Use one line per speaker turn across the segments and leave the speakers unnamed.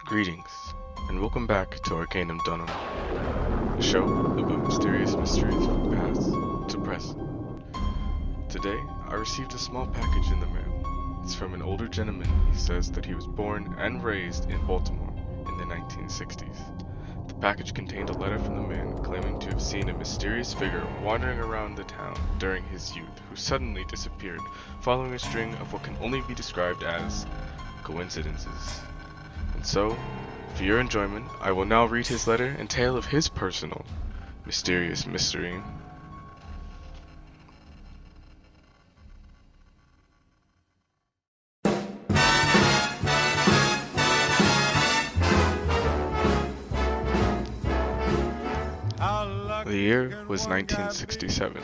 Greetings, and welcome back to Arcanum Dunham, a show about mysterious mysteries from past to present. Today, I received a small package in the mail. It's from an older gentleman. He says that he was born and raised in Baltimore in the 1960s. The package contained a letter from the man claiming to have seen a mysterious figure wandering around the town during his youth who suddenly disappeared following a string of what can only be described as coincidences. And so, for your enjoyment, I will now read his letter and tale of his personal, mysterious mystery. The year was 1967.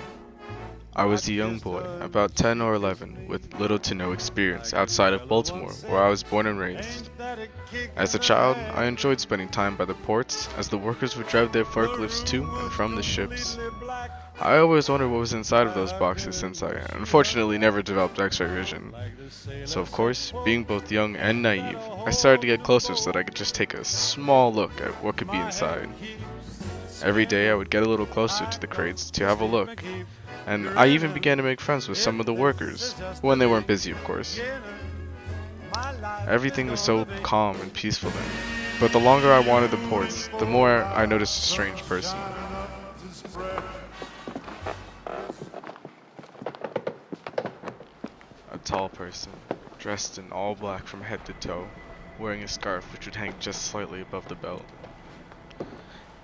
I was a young boy, about 10 or 11, with little to no experience outside of Baltimore, where I was born and raised. As a child, I enjoyed spending time by the ports, as the workers would drive their forklifts to and from the ships. I always wondered what was inside of those boxes since I unfortunately never developed x-ray vision. So of course, being both young and naive, I started to get closer so that I could just take a small look at what could be inside. Every day I would get a little closer to the crates to have a look, and I even began to make friends with some of the workers, when they weren't busy of course. Everything was so calm and peaceful then, but the longer I wanted the ports, the more I noticed a strange person. A tall person, dressed in all black from head to toe, wearing a scarf which would hang just slightly above the belt.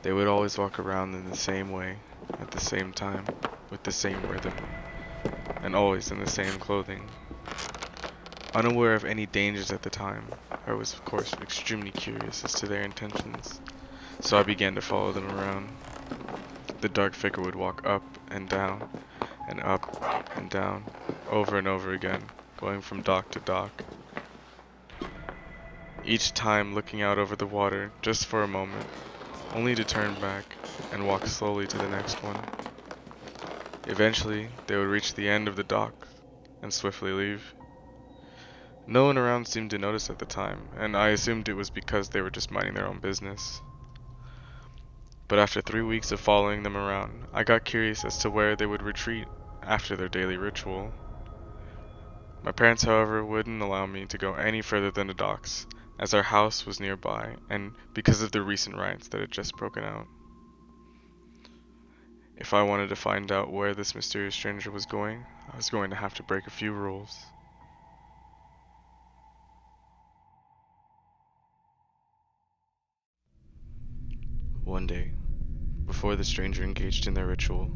They would always walk around in the same way, at the same time, with the same rhythm, and always in the same clothing. Unaware of any dangers at the time, I was of course extremely curious as to their intentions, so I began to follow them around. The dark figure would walk up and down, and up and down, over and over again, going from dock to dock. Each time looking out over the water, just for a moment, only to turn back and walk slowly to the next one. Eventually, they would reach the end of the dock and swiftly leave. No one around seemed to notice at the time, and I assumed it was because they were just minding their own business. But after 3 weeks of following them around, I got curious as to where they would retreat after their daily ritual. My parents, however, wouldn't allow me to go any further than the docks, as our house was nearby and because of the recent riots that had just broken out. If I wanted to find out where this mysterious stranger was going, I was going to have to break a few rules. One day, before the stranger engaged in their ritual,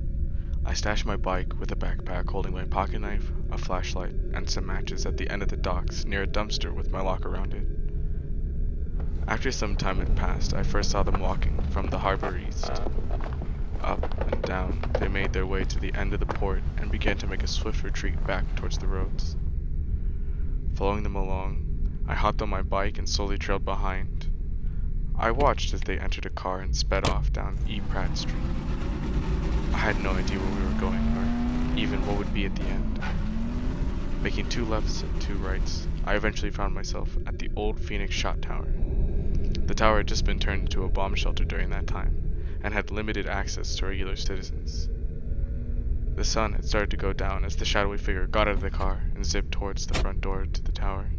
I stashed my bike with a backpack holding my pocket knife, a flashlight, and some matches at the end of the docks near a dumpster with my lock around it. After some time had passed, I first saw them walking from the harbor east. Up and down, they made their way to the end of the port and began to make a swift retreat back towards the roads. Following them along, I hopped on my bike and slowly trailed behind. I watched as they entered a car and sped off down E. Pratt Street. I had no idea where we were going, or even what would be at the end. Making 2 lefts and 2 rights, I eventually found myself at the old Phoenix Shot Tower. The tower had just been turned into a bomb shelter during that time, and had limited access to regular citizens. The sun had started to go down as the shadowy figure got out of the car and zipped towards the front door to the tower.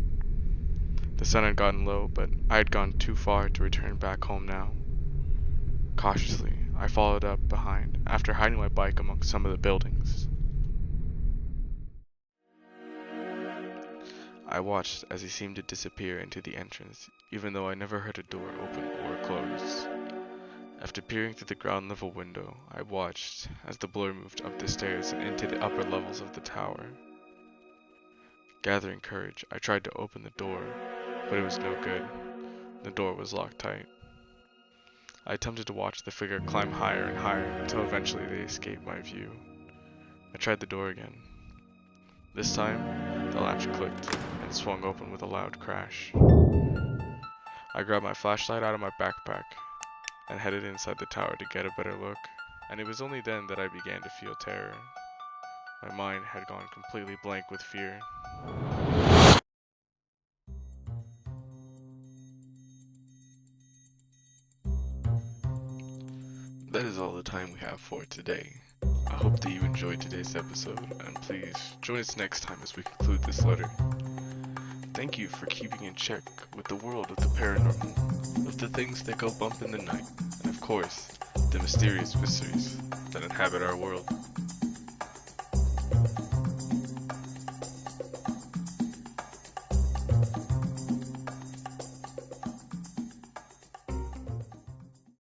The sun had gotten low, but I had gone too far to return back home now. Cautiously, I followed up behind, after hiding my bike amongst some of the buildings. I watched as he seemed to disappear into the entrance, even though I never heard a door open or close. After peering through the ground level window, I watched as the blur moved up the stairs and into the upper levels of the tower. Gathering courage, I tried to open the door, but it was no good. The door was locked tight. I attempted to watch the figure climb higher and higher until eventually they escaped my view. I tried the door again. This time, the latch clicked and swung open with a loud crash. I grabbed my flashlight out of my backpack and headed inside the tower to get a better look, and it was only then that I began to feel terror. My mind had gone completely blank with fear. that is all the time we have for today. I hope that you enjoyed today's episode, and please join us next time as we conclude this letter. Thank you for keeping in check with the world of the paranormal, of the things that go bump in the night, and of course, the mysterious mysteries that inhabit our world.